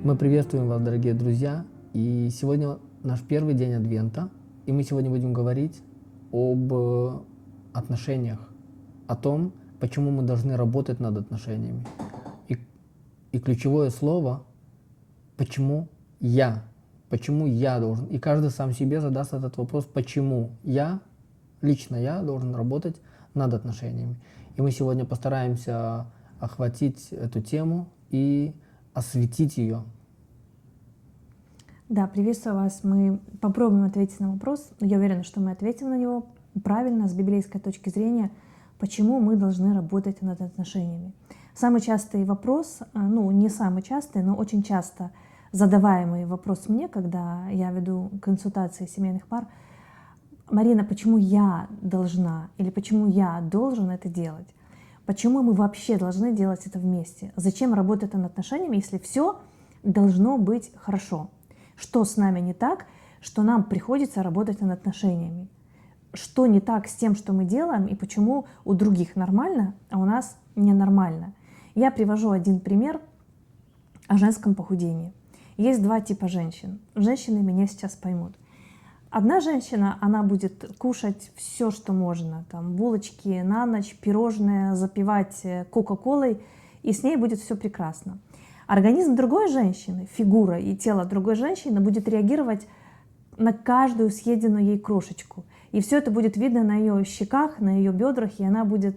Мы приветствуем вас, дорогие друзья, и сегодня наш первый день Адвента, и мы сегодня будем говорить об отношениях, о том, почему мы должны работать над отношениями. И ключевое слово «почему я?». Почему я должен? И каждый сам себе задаст этот вопрос, почему лично я должен работать над отношениями. И мы сегодня постараемся охватить эту тему и осветить ее. Да, приветствую вас. Мы попробуем ответить на вопрос. Я уверена, что мы ответим на него правильно, с библейской точки зрения, почему мы должны работать над отношениями. Самый частый вопрос, не самый частый, но очень часто задаваемый вопрос мне, когда я веду консультации семейных пар: Марина, почему я должна или почему я должен это делать? Почему мы вообще должны делать это вместе? Зачем работать над отношениями, если все должно быть хорошо? Что с нами не так, что нам приходится работать над отношениями? Что не так с тем, что мы делаем, и почему у других нормально, а у нас ненормально? Я привожу один пример о женском похудении. Есть два типа женщин. Женщины меня сейчас поймут. Одна женщина, она будет кушать все, что можно, там булочки на ночь, пирожные, запивать кока-колой, и с ней будет все прекрасно. Организм другой женщины, фигура и тело другой женщины будет реагировать на каждую съеденную ей крошечку. И все это будет видно на ее щеках, на ее бедрах, и она будет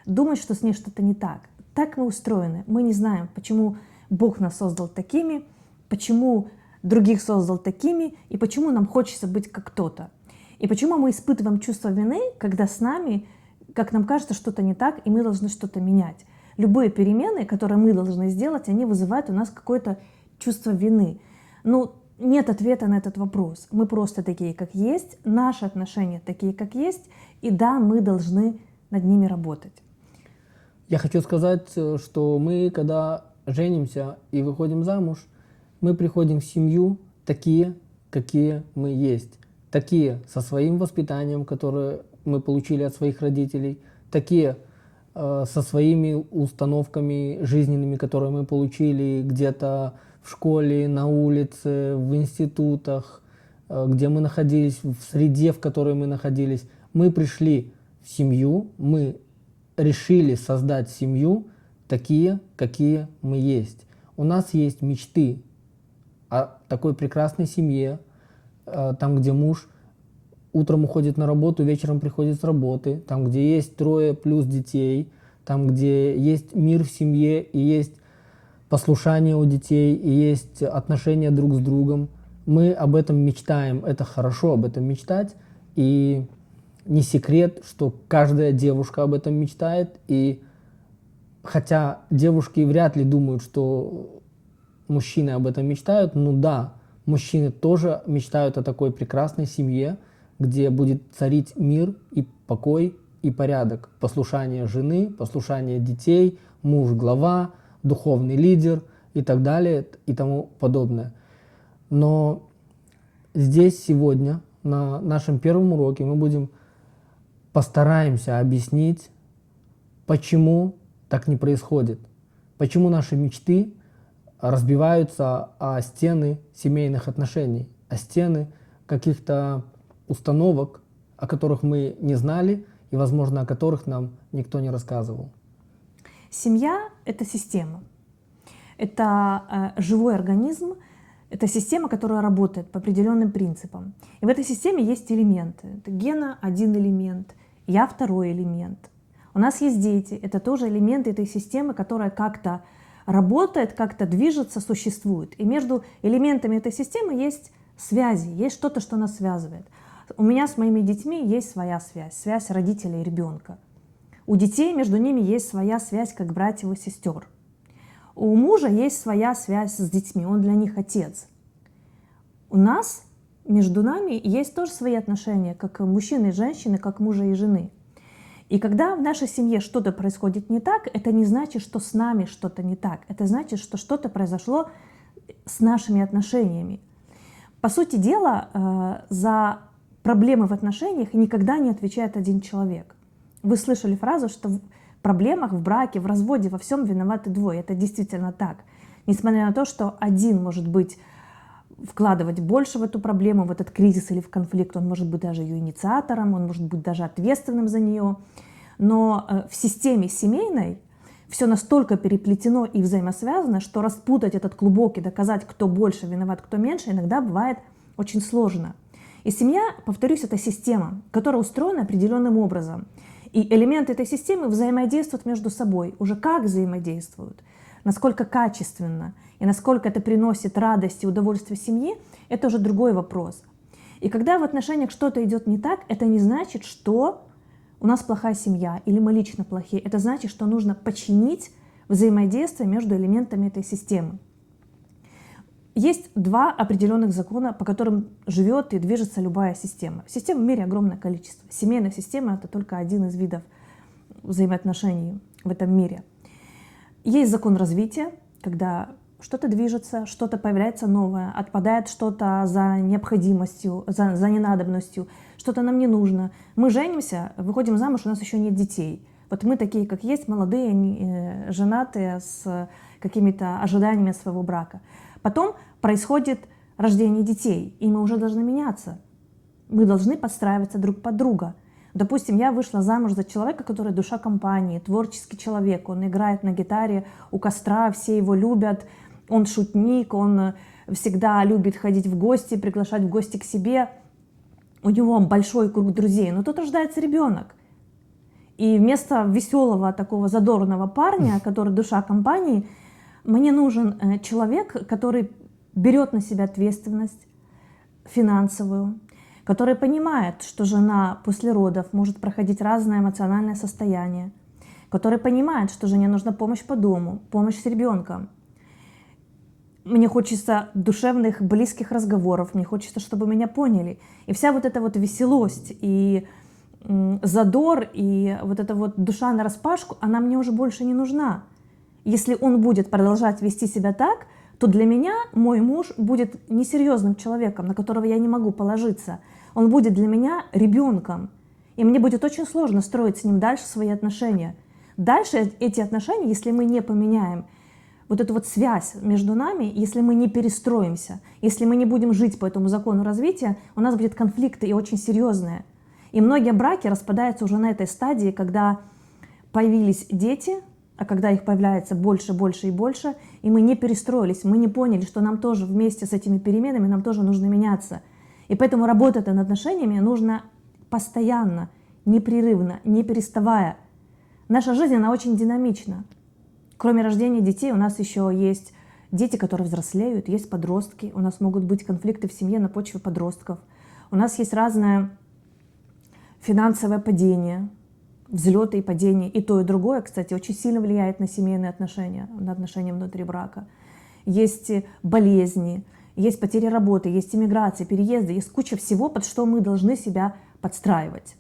думать, что с ней что-то не так. Так мы устроены. Мы не знаем, почему Бог нас создал такими, почему других создал такими, и почему нам хочется быть как кто-то. И почему мы испытываем чувство вины, когда с нами, как нам кажется, что-то не так, и мы должны что-то менять. Любые перемены, которые мы должны сделать, они вызывают у нас какое-то чувство вины. Но нет ответа на этот вопрос. Мы просто такие, как есть, наши отношения такие, как есть, и да, мы должны над ними работать. Я хочу сказать, что мы, когда женимся и выходим замуж, мы приходим в семью такие, какие мы есть. Такие со своим воспитанием, которое мы получили от своих родителей, такие со своими установками жизненными, которые мы получили где-то в школе, на улице, в институтах, где мы находились, в среде, в которой мы находились. Мы пришли в семью, мы решили создать семью такие, какие мы есть. У нас есть мечты о такой прекрасной семье, там, где муж утром уходит на работу, вечером приходит с работы, там, где есть 3 плюс детей, там, где есть мир в семье, и есть послушание у детей, и есть отношения друг с другом. Мы об этом мечтаем, это хорошо об этом мечтать, и не секрет, что каждая девушка об этом мечтает, и хотя девушки вряд ли думают, что мужчины об этом мечтают, ну да, мужчины тоже мечтают о такой прекрасной семье, где будет царить мир и покой и порядок. Послушание жены, послушание детей, муж глава, духовный лидер и так далее и тому подобное. Но здесь сегодня на нашем первом уроке мы постараемся объяснить, почему так не происходит, почему наши мечты разбиваются о стены семейных отношений, о стены каких-то установок, о которых мы не знали и, возможно, о которых нам никто не рассказывал. Семья — это система. Это живой организм, это система, которая работает по определенным принципам. И в этой системе есть элементы. Это Гена — один элемент, я — второй элемент. У нас есть дети, это тоже элементы этой системы, которая как-то работает, как-то движется, существует. И между элементами этой системы есть связи, есть что-то, что нас связывает. У меня с моими детьми есть своя связь, связь родителей и ребенка. У детей между ними есть своя связь, как братьев и сестер. У мужа есть своя связь с детьми, он для них отец. У нас, между нами, есть тоже свои отношения, как мужчины и женщины, как мужа и жены. И когда в нашей семье что-то происходит не так, это не значит, что с нами что-то не так. Это значит, что что-то произошло с нашими отношениями. По сути дела, за проблемы в отношениях никогда не отвечает один человек. Вы слышали фразу, что в проблемах, в браке, в разводе, во всем виноваты двое. Это действительно так. Несмотря на то, что один может быть вкладывать больше в эту проблему, в этот кризис или в конфликт, он может быть даже ее инициатором, он может быть даже ответственным за нее. Но в системе семейной все настолько переплетено и взаимосвязано, что распутать этот клубок и доказать, кто больше виноват, кто меньше, иногда бывает очень сложно. И семья, повторюсь, это система, которая устроена определенным образом. И элементы этой системы взаимодействуют между собой. Уже как взаимодействуют, насколько качественно и насколько это приносит радость и удовольствие семьи, это уже другой вопрос. И когда в отношениях что-то идет не так, это не значит, что у нас плохая семья или мы лично плохие. Это значит, что нужно починить взаимодействие между элементами этой системы. Есть два определенных закона, по которым живет и движется любая система. Систем в мире огромное количество. Семейная система — это только один из видов взаимоотношений в этом мире. Есть закон развития, когда что-то движется, что-то появляется новое, отпадает что-то за необходимостью, за ненадобностью, что-то нам не нужно. Мы женимся, выходим замуж, у нас еще нет детей. Вот мы такие, как есть, молодые, женатые, с какими-то ожиданиями своего брака. Потом происходит рождение детей, и мы уже должны меняться. Мы должны подстраиваться друг под друга. Допустим, я вышла замуж за человека, который душа компании, творческий человек. Он играет на гитаре у костра, все его любят. Он шутник, он всегда любит ходить в гости, приглашать в гости к себе. У него большой круг друзей. Но тут рождается ребенок. И вместо веселого такого задорного парня, который душа компании, мне нужен человек, который берет на себя ответственность финансовую, который понимает, что жена после родов может проходить разное эмоциональное состояние, который понимает, что жене нужна помощь по дому, помощь с ребенком. Мне хочется душевных, близких разговоров, мне хочется, чтобы меня поняли. И вся вот эта вот веселость и задор, и вот эта вот душа нараспашку, она мне уже больше не нужна. Если он будет продолжать вести себя так, то для меня мой муж будет несерьезным человеком, на которого я не могу положиться. Он будет для меня ребенком. И мне будет очень сложно строить с ним дальше свои отношения. Дальше эти отношения, если мы не поменяем вот эту вот связь между нами, если мы не перестроимся, если мы не будем жить по этому закону развития, у нас будет конфликты и очень серьезные. И многие браки распадаются уже на этой стадии, когда появились дети, а когда их появляется больше, больше и больше, и мы не перестроились, мы не поняли, что нам тоже вместе с этими переменами, нам тоже нужно меняться. И поэтому работать над отношениями нужно постоянно, непрерывно, не переставая. Наша жизнь, она очень динамична. Кроме рождения детей у нас еще есть дети, которые взрослеют, есть подростки, у нас могут быть конфликты в семье на почве подростков. У нас есть разное финансовое падение, взлеты и падения. И то, и другое, кстати, очень сильно влияет на семейные отношения, на отношения внутри брака. Есть болезни, есть потери работы, есть иммиграция, переезды, есть куча всего, под что мы должны себя подстраивать.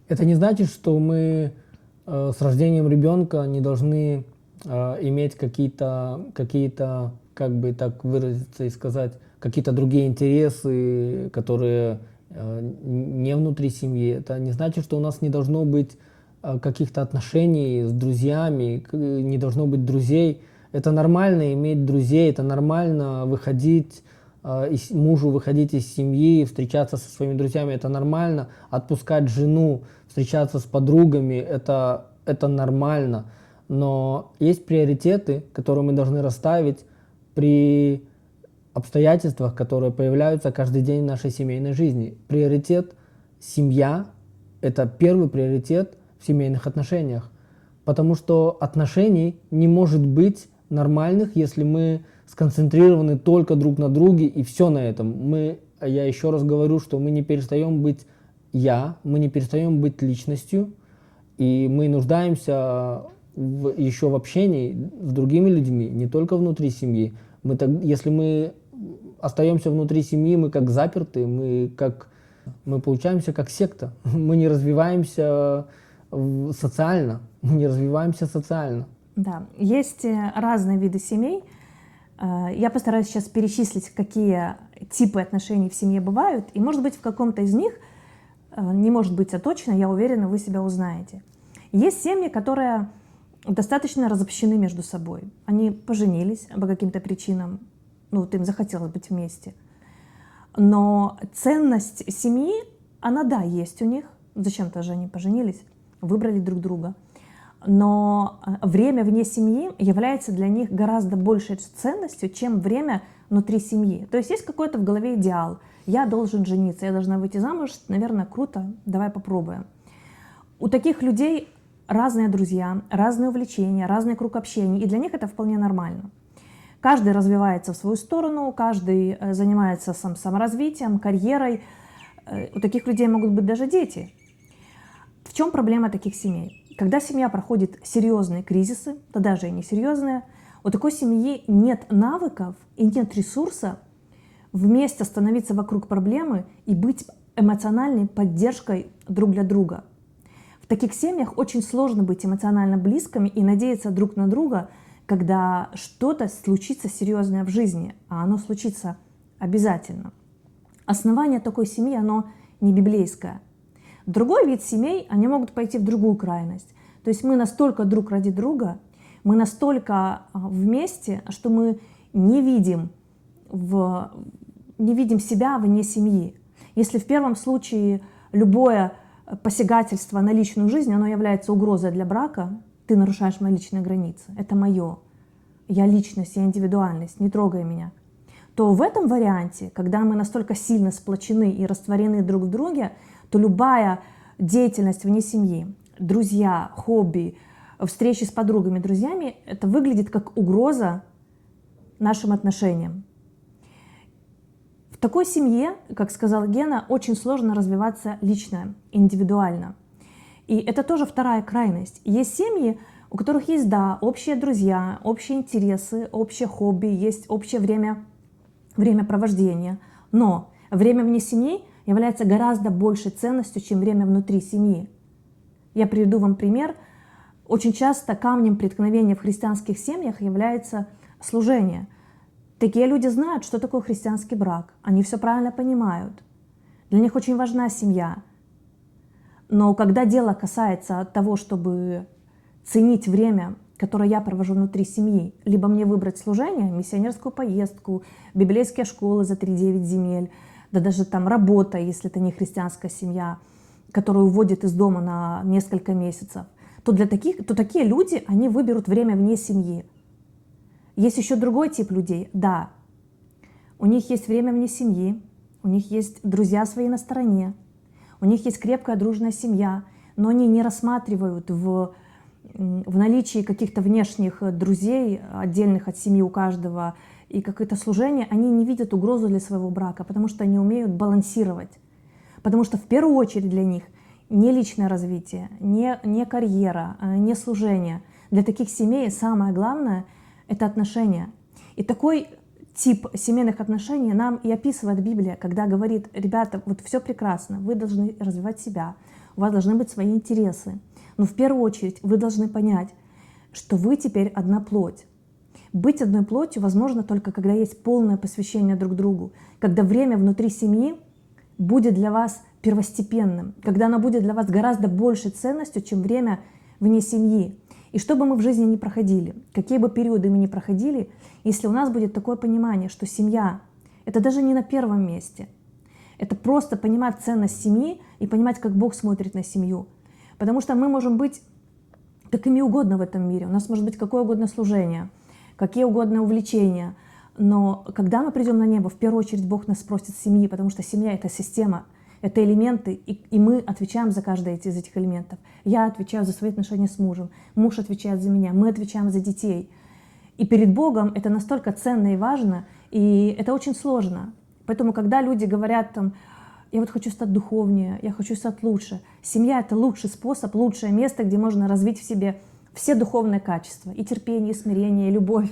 Это не значит, что мы с рождением ребенка не должны иметь какие-то, как бы так выразиться и сказать, какие-то другие интересы, которые не внутри семьи. Это не значит, что у нас не должно быть каких-то отношений с друзьями, не должно быть друзей. Это нормально иметь друзей, это нормально выходить, мужу выходить из семьи, встречаться со своими друзьями, это нормально. Отпускать жену, встречаться с подругами, это нормально. Но есть приоритеты, которые мы должны расставить при обстоятельствах, которые появляются каждый день в нашей семейной жизни. Приоритет семья – это первый приоритет в семейных отношениях, потому что отношений не может быть нормальных, если мы сконцентрированы только друг на друге и все на этом. Я еще раз говорю, что мы не перестаем быть мы не перестаем быть личностью, и мы нуждаемся еще в общении с другими людьми, не только внутри семьи. Если мы остаемся внутри семьи, мы как заперты, мы получаемся как секта. Мы не развиваемся социально. Да, есть разные виды семей. Я постараюсь сейчас перечислить, какие типы отношений в семье бывают. И, может быть, в каком-то из них, не может быть, а точно, я уверена, вы себя узнаете. Есть семьи, которые достаточно разобщены между собой. Они поженились по каким-то причинам, ну вот им захотелось быть вместе. Но ценность семьи, она, да, есть у них. Зачем-то же они поженились, выбрали друг друга. Но время вне семьи является для них гораздо большей ценностью, чем время внутри семьи. То есть есть какой-то в голове идеал. Я должен жениться, я должна выйти замуж, наверное, круто, давай попробуем. У таких людей разные друзья, разные увлечения, разный круг общения, и для них это вполне нормально. Каждый развивается в свою сторону, каждый занимается саморазвитием, карьерой. У таких людей могут быть даже дети. В чем проблема таких семей? Когда семья проходит серьезные кризисы, да даже и несерьезные, у такой семьи нет навыков и нет ресурса вместе становиться вокруг проблемы и быть эмоциональной поддержкой друг для друга. В таких семьях очень сложно быть эмоционально близкими и надеяться друг на друга, когда что-то случится серьезное в жизни, а оно случится обязательно. Основание такой семьи, оно не библейское. Другой вид семей, они могут пойти в другую крайность. То есть мы настолько друг ради друга, мы настолько вместе, что мы не видим себя вне семьи. Если в первом случае любое посягательство на личную жизнь, оно является угрозой для брака, ты нарушаешь мои личные границы, это мое, я личность, я индивидуальность, не трогай меня, то в этом варианте, когда мы настолько сильно сплочены и растворены друг в друге, то любая деятельность вне семьи, друзья, хобби, встречи с подругами, друзьями, это выглядит как угроза нашим отношениям. В такой семье, как сказал Гена, очень сложно развиваться лично, индивидуально. И это тоже вторая крайность. Есть семьи, у которых есть, да, общие друзья, общие интересы, общее хобби, есть общее времяпровождения. Но время вне семьи является гораздо большей ценностью, чем время внутри семьи. Я приведу вам пример. Очень часто камнем преткновения в христианских семьях является служение. Такие люди знают, что такое христианский брак. Они все правильно понимают. Для них очень важна семья. Но когда дело касается того, чтобы ценить время, которое я провожу внутри семьи, либо мне выбрать служение, миссионерскую поездку, библейские школы за 3-9 земель, да даже там работа, если это не христианская семья, которую уводят из дома на несколько месяцев, то такие люди, они выберут время вне семьи. Есть еще другой тип людей, да, у них есть время вне семьи, у них есть друзья свои на стороне, у них есть крепкая дружная семья, но они не рассматривают в наличии каких-то внешних друзей, отдельных от семьи у каждого, и какое-то служение, они не видят угрозу для своего брака, потому что они умеют балансировать. Потому что в первую очередь для них не личное развитие, не карьера, не служение. Для таких семей самое главное – это отношения. И такой тип семейных отношений нам и описывает Библия, когда говорит: ребята, вот все прекрасно, вы должны развивать себя, у вас должны быть свои интересы. Но в первую очередь вы должны понять, что вы теперь одна плоть. Быть одной плотью возможно только когда есть полное посвящение друг другу, когда время внутри семьи будет для вас первостепенным, когда оно будет для вас гораздо большей ценностью, чем время вне семьи. И что бы мы в жизни ни проходили, какие бы периоды мы ни проходили, если у нас будет такое понимание, что семья — это даже не на первом месте, это просто понимать ценность семьи и понимать, как Бог смотрит на семью. Потому что мы можем быть какими угодно в этом мире, у нас может быть какое угодно служение, какие угодно увлечения, но когда мы придем на небо, в первую очередь Бог нас спросит семьи, потому что семья — это система, это элементы, и мы отвечаем за каждый из этих элементов. Я отвечаю за свои отношения с мужем, муж отвечает за меня, мы отвечаем за детей. И перед Богом это настолько ценно и важно, и это очень сложно. Поэтому, когда люди говорят там: я вот хочу стать духовнее, я хочу стать лучше, семья — это лучший способ, лучшее место, где можно развить в себе все духовные качества, и терпение, и смирение, и любовь.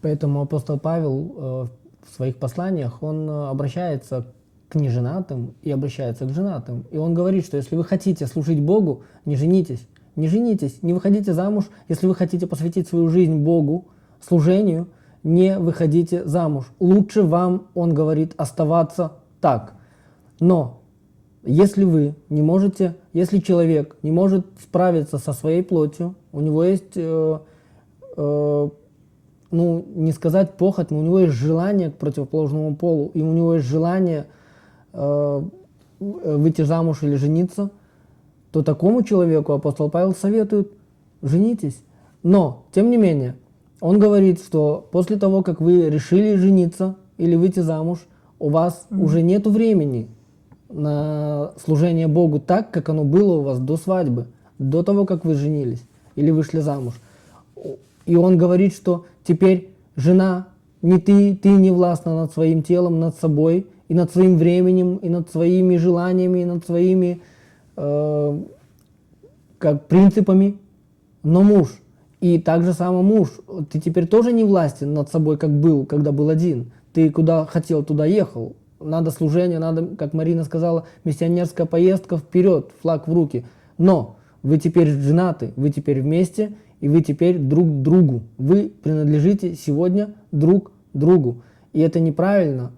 Поэтому апостол Павел в своих посланиях, он обращается к неженатым и обращается к женатым. И он говорит, что если вы хотите служить Богу, не женитесь. Не женитесь, не выходите замуж. Если вы хотите посвятить свою жизнь Богу, служению, не выходите замуж. Лучше вам, он говорит, оставаться так. Но Если вы не можете, если человек не может справиться со своей плотью, у него есть, ну, не сказать похоть, но у него есть желание к противоположному полу, и у него есть желание выйти замуж или жениться, то такому человеку апостол Павел советует: женитесь. Но, тем не менее, он говорит, что после того, как вы решили жениться или выйти замуж, у вас уже нет времени на служение Богу так, как оно было у вас до свадьбы, до того, как вы женились или вышли замуж. И он говорит, что теперь жена, не ты не властна над своим телом, над собой, и над своим временем, и над своими желаниями, и над своими как принципами, но муж. И так же само муж, ты теперь тоже не властен над собой, как был, когда был один. Ты куда хотел, туда ехал. Надо служение, надо, как Марина сказала, миссионерская поездка вперед, флаг в руки. Но вы теперь женаты, вы теперь вместе, и вы теперь друг другу. Вы принадлежите сегодня друг другу. И это неправильно,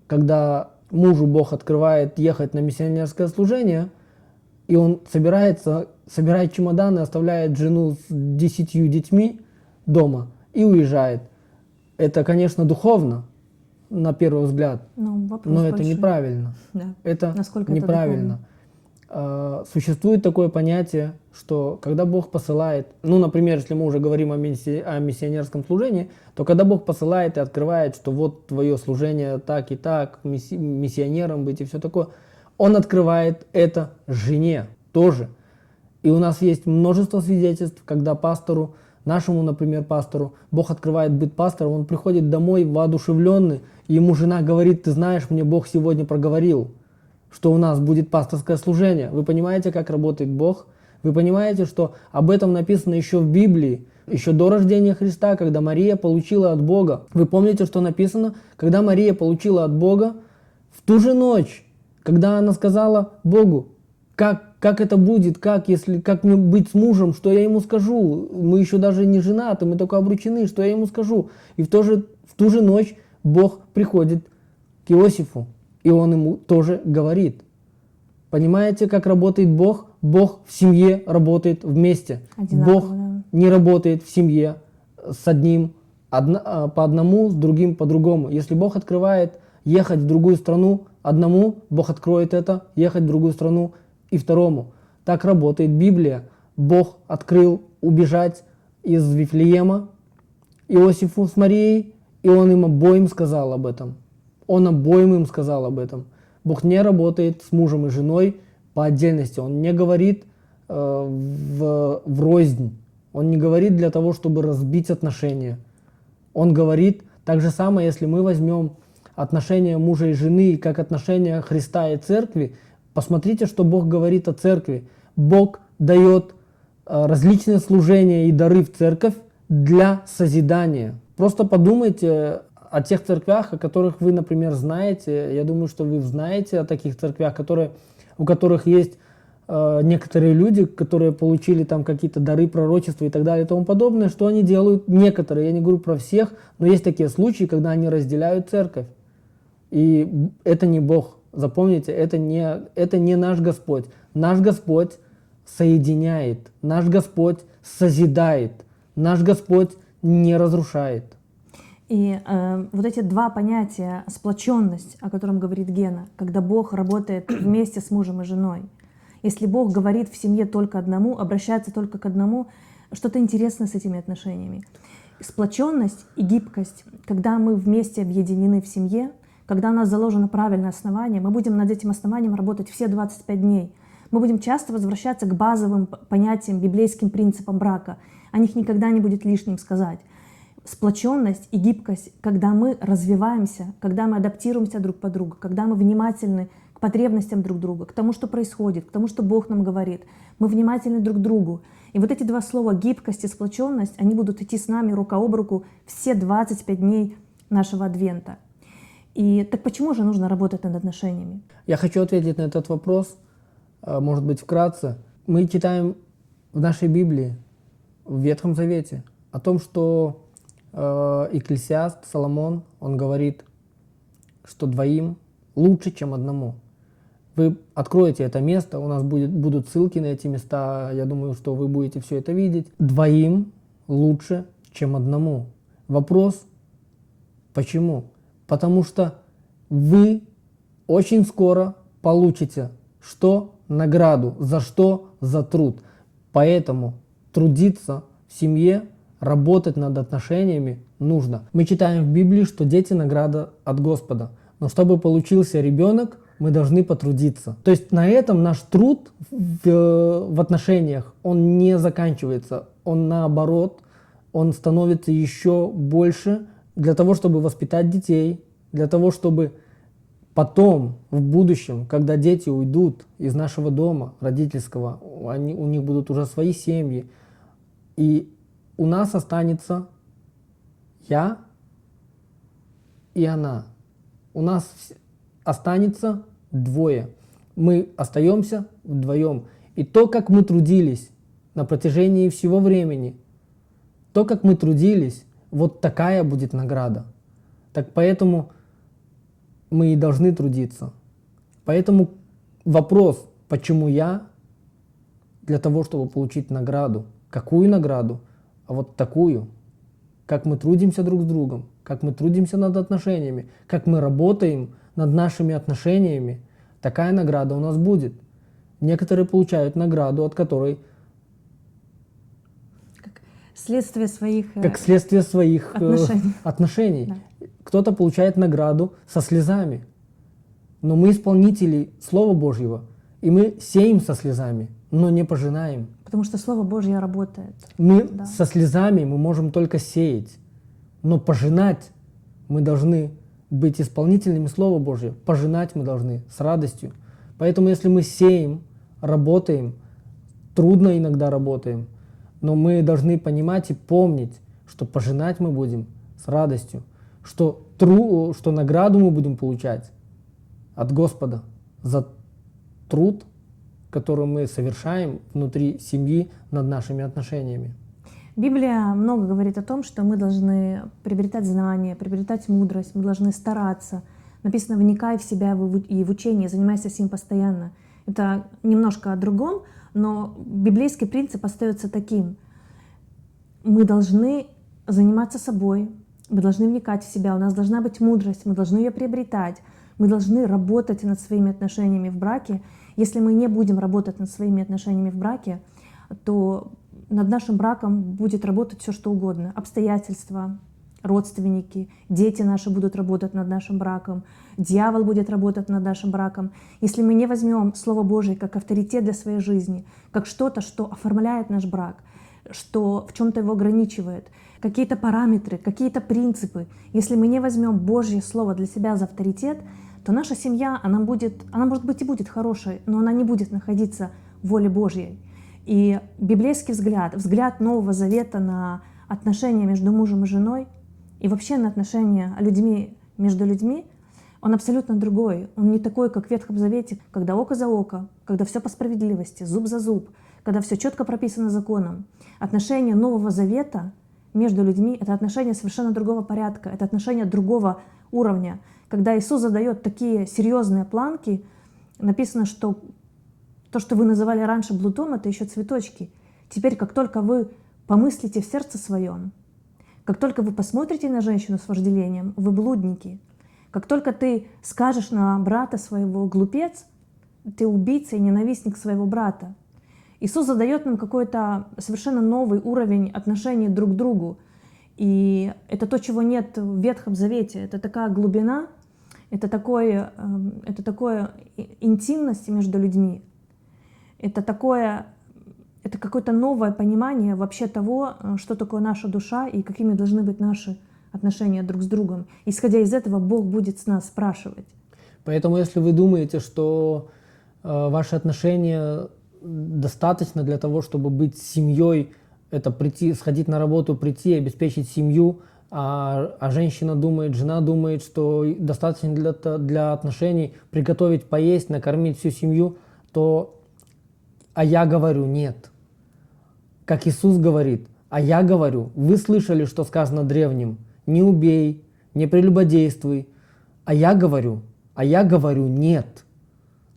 когда мужу Бог открывает ехать на миссионерское служение, и он собирает чемоданы, оставляет жену с 10 детьми дома и уезжает. Это, конечно, духовно, на первый взгляд, но это большой. Неправильно. Да. Это Насколько неправильно. Существует такое понятие, что когда Бог посылает, ну, например, если мы уже говорим о миссионерском служении, то когда Бог посылает и открывает, что вот твое служение так и так, миссионером быть и все такое, Он открывает это жене тоже. И у нас есть множество свидетельств, когда пастору, нашему, например, пастору, Бог открывает быть пастором, он приходит домой воодушевленный, и ему жена говорит: ты знаешь, мне Бог сегодня проговорил, что у нас будет пасторское служение. Вы понимаете, как работает Бог? Вы понимаете, что об этом написано еще в Библии, еще до рождения Христа, когда Мария получила от Бога. Вы помните, что написано? Когда Мария получила от Бога, в ту же ночь, когда она сказала Богу: как это будет, как мне быть с мужем, что я ему скажу? Мы еще даже не женаты, мы только обручены, что я ему скажу? И в ту же ночь Бог приходит к Иосифу, и он ему тоже говорит. Понимаете, как работает Бог? Бог в семье работает вместе. Одинаково, Бог да. не работает в семье с одним по одному, с другим по другому. Если Бог открывает ехать в другую страну одному, Бог откроет это, ехать в другую страну и второму. Так работает Библия. Бог открыл убежать из Вифлеема Иосифу с Марией, и Он им обоим сказал об этом. Он обоим им сказал об этом. Бог не работает с мужем и женой по отдельности. Он не говорит врознь. Он не говорит для того, чтобы разбить отношения. Он говорит так же самое, если мы возьмем отношения мужа и жены, как отношения Христа и Церкви. Посмотрите, что Бог говорит о Церкви. Бог дает различные служения и дары в Церковь для созидания. Просто подумайте о тех церквях, о которых вы, например, знаете. Я думаю, что вы знаете о таких церквях, у которых есть некоторые люди, которые получили там какие-то дары пророчества и так далее и тому подобное. Что они делают? Некоторые, я не говорю про всех, но есть такие случаи, когда они разделяют церковь. И это не Бог. Запомните, это не наш Господь. Наш Господь соединяет, наш Господь созидает, наш Господь не разрушает. И вот эти два понятия: сплоченность, о котором говорит Гена, когда Бог работает вместе с мужем и женой. Если Бог говорит в семье только одному, обращается только к одному, что-то интересное с этими отношениями. Сплоченность и гибкость, когда мы вместе объединены в семье, когда у нас заложено правильное основание, мы будем над этим основанием работать все 25 дней. Мы будем часто возвращаться к базовым понятиям, библейским принципам брака. О них никогда не будет лишним сказать. Сплоченность и гибкость, когда мы развиваемся, когда мы адаптируемся друг под друга, когда мы внимательны к потребностям друг друга, к тому, что происходит, к тому, что Бог нам говорит. Мы внимательны друг к другу. И вот эти два слова гибкость и сплоченность, они будут идти с нами рука об руку все 25 дней нашего Адвента. И так почему же нужно работать над отношениями? Я хочу ответить на этот вопрос, может быть, вкратце. Мы читаем в нашей Библии, в Ветхом Завете, о том, что Екклесиаст Соломон, он говорит, что двоим лучше, чем одному. Вы откроете это место, у нас будут ссылки на эти места, я думаю, что вы будете все это видеть. Двоим лучше, чем одному. Вопрос, почему? Потому что вы очень скоро получите что? Награду. За что? За труд. Поэтому трудиться в семье, работать над отношениями нужно. Мы читаем в Библии, что дети — награда от Господа. Но чтобы получился ребенок, мы должны потрудиться. То есть на этом наш труд в отношениях, он не заканчивается. Он наоборот, он становится еще больше для того, чтобы воспитать детей, для того, чтобы потом, в будущем, когда дети уйдут из нашего дома родительского, у них будут уже свои семьи, и у нас останется я и она. У нас останется двое. Мы остаемся вдвоем. И то, как мы трудились на протяжении всего времени, то, как мы трудились, вот такая будет награда. Так поэтому мы и должны трудиться. Поэтому вопрос, почему я? Для того, чтобы получить награду. Какую награду? А вот такую. Как мы трудимся друг с другом, как мы трудимся над отношениями, как мы работаем над нашими отношениями, такая награда у нас будет. Некоторые получают награду, от которой как следствие своих отношений. Да. Кто-то получает награду со слезами. Но мы исполнители Слова Божьего, и мы сеем со слезами, но не пожинаем. Потому что Слово Божье работает. Мы Да. со слезами мы можем только сеять, но пожинать мы должны быть исполнителями Слова Божьего. Пожинать мы должны с радостью. Поэтому если мы сеем, работаем, трудно иногда работаем, но мы должны понимать и помнить, что пожинать мы будем с радостью, что награду мы будем получать от Господа за труд, который мы совершаем внутри семьи над нашими отношениями. Библия много говорит о том, что мы должны приобретать знания, приобретать мудрость, мы должны стараться. Написано: «Вникай в себя и в учение, занимайся сим постоянно». Это немножко о другом, но библейский принцип остается таким. Мы должны заниматься собой, мы должны вникать в себя, у нас должна быть мудрость, мы должны ее приобретать, мы должны работать над своими отношениями в браке. Если мы не будем работать над своими отношениями в браке, то над нашим браком будет работать все, что угодно. Обстоятельства, родственники, дети наши будут работать над нашим браком, дьявол будет работать над нашим браком. Если мы не возьмем Слово Божие как авторитет для своей жизни, как что-то, что оформляет наш брак, что в чем-то его ограничивает, какие-то параметры, какие-то принципы, если мы не возьмем Божье Слово для себя за авторитет, то наша семья, она может быть и будет хорошей, но она не будет находиться в воле Божьей. И библейский взгляд Нового Завета на отношения между мужем и женой и вообще на отношения между людьми, он абсолютно другой. Он не такой, как в Ветхом Завете, когда око за око, когда все по справедливости, зуб за зуб, когда все четко прописано законом. Отношения Нового Завета между людьми — это отношения совершенно другого порядка, это отношения другого уровня. Когда Иисус задает такие серьезные планки, написано, что то, что вы называли раньше блудом, это еще цветочки. Теперь, как только вы помыслите в сердце своем, как только вы посмотрите на женщину с вожделением, вы блудники. Как только ты скажешь на брата своего глупец, ты убийца и ненавистник своего брата. Иисус задает нам какой-то совершенно новый уровень отношений друг к другу. И это то, чего нет в Ветхом Завете. Это такая глубина, это такое интимность между людьми. Это какое-то новое понимание вообще того, что такое наша душа и какими должны быть наши отношения друг с другом. Исходя из этого, Бог будет с нас спрашивать. Поэтому, если вы думаете, что ваши отношения достаточно для того, чтобы быть семьей, это прийти, сходить на работу, прийти, обеспечить семью, а жена думает, что достаточно для отношений приготовить поесть, накормить всю семью, а я говорю нет. Как Иисус говорит, а я говорю, вы слышали, что сказано древним, не убей, не прелюбодействуй, а я говорю нет.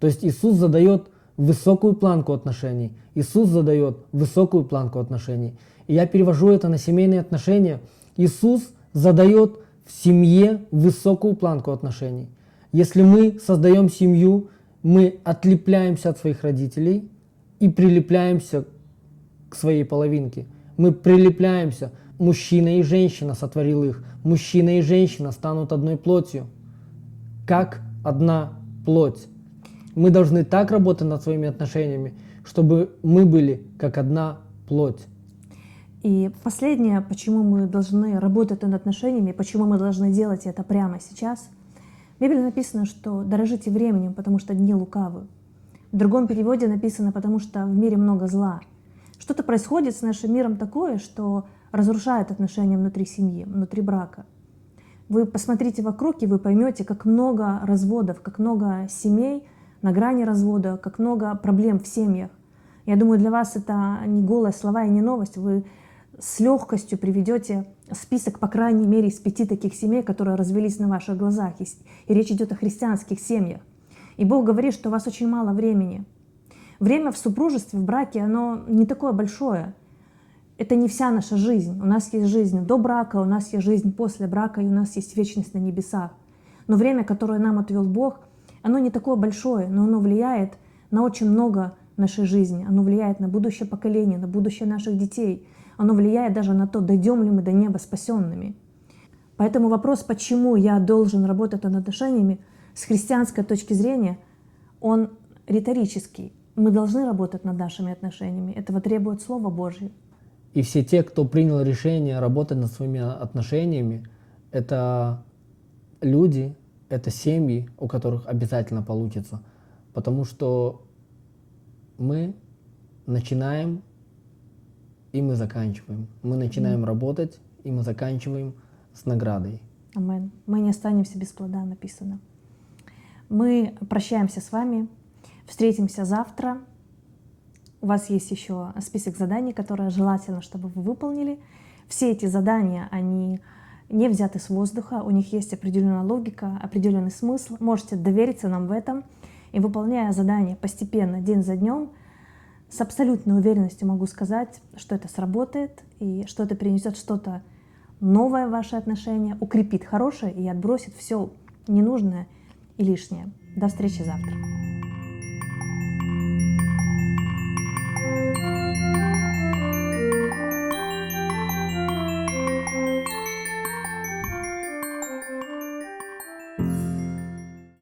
То есть Иисус задает высокую планку отношений. Иисус задает высокую планку отношений. И я перевожу это на семейные отношения. Иисус задает в семье высокую планку отношений. Если мы создаем семью, мы отлепляемся от своих родителей и прилепляемся к своей половинке. Мы прилепляемся. Мужчина и женщина сотворил их. Мужчина и женщина станут одной плотью. Как одна плоть. Мы должны так работать над своими отношениями, чтобы мы были как одна плоть. И последнее, почему мы должны работать над отношениями, почему мы должны делать это прямо сейчас. В Библии написано, что дорожите временем, потому что дни лукавы. В другом переводе написано, потому что в мире много зла. Что-то происходит с нашим миром такое, что разрушает отношения внутри семьи, внутри брака. Вы посмотрите вокруг, и вы поймете, как много разводов, как много семей на грани развода, как много проблем в семьях. Я думаю, для вас это не голые слова и не новость. Вы с легкостью приведете список, по крайней мере, из 5 таких семей, которые развелись на ваших глазах. И речь идет о христианских семьях. И Бог говорит, что у вас очень мало времени. Время в супружестве, в браке, оно не такое большое. Это не вся наша жизнь. У нас есть жизнь до брака, у нас есть жизнь после брака, и у нас есть вечность на небесах. Но время, которое нам отвел Бог, оно не такое большое, но оно влияет на очень много нашей жизни. Оно влияет на будущее поколение, на будущее наших детей. Оно влияет даже на то, дойдем ли мы до неба спасенными. Поэтому вопрос, почему я должен работать над отношениями, с христианской точки зрения, он риторический. Мы должны работать над нашими отношениями. Этого требует Слово Божье. И все те, кто принял решение работать над своими отношениями, это люди, это семьи, у которых обязательно получится. Потому что мы начинаем, и мы заканчиваем. Мы начинаем работать, и мы заканчиваем с наградой. Амен. Мы не останемся без плода, написано. Мы прощаемся с вами. Встретимся завтра. У вас есть еще список заданий, которые желательно, чтобы вы выполнили. Все эти задания, они не взяты с воздуха, у них есть определенная логика, определенный смысл. Можете довериться нам в этом. И выполняя задания постепенно, день за днем, с абсолютной уверенностью могу сказать, что это сработает, и что это принесет что-то новое в ваши отношения, укрепит хорошее и отбросит все ненужное и лишнее. До встречи завтра.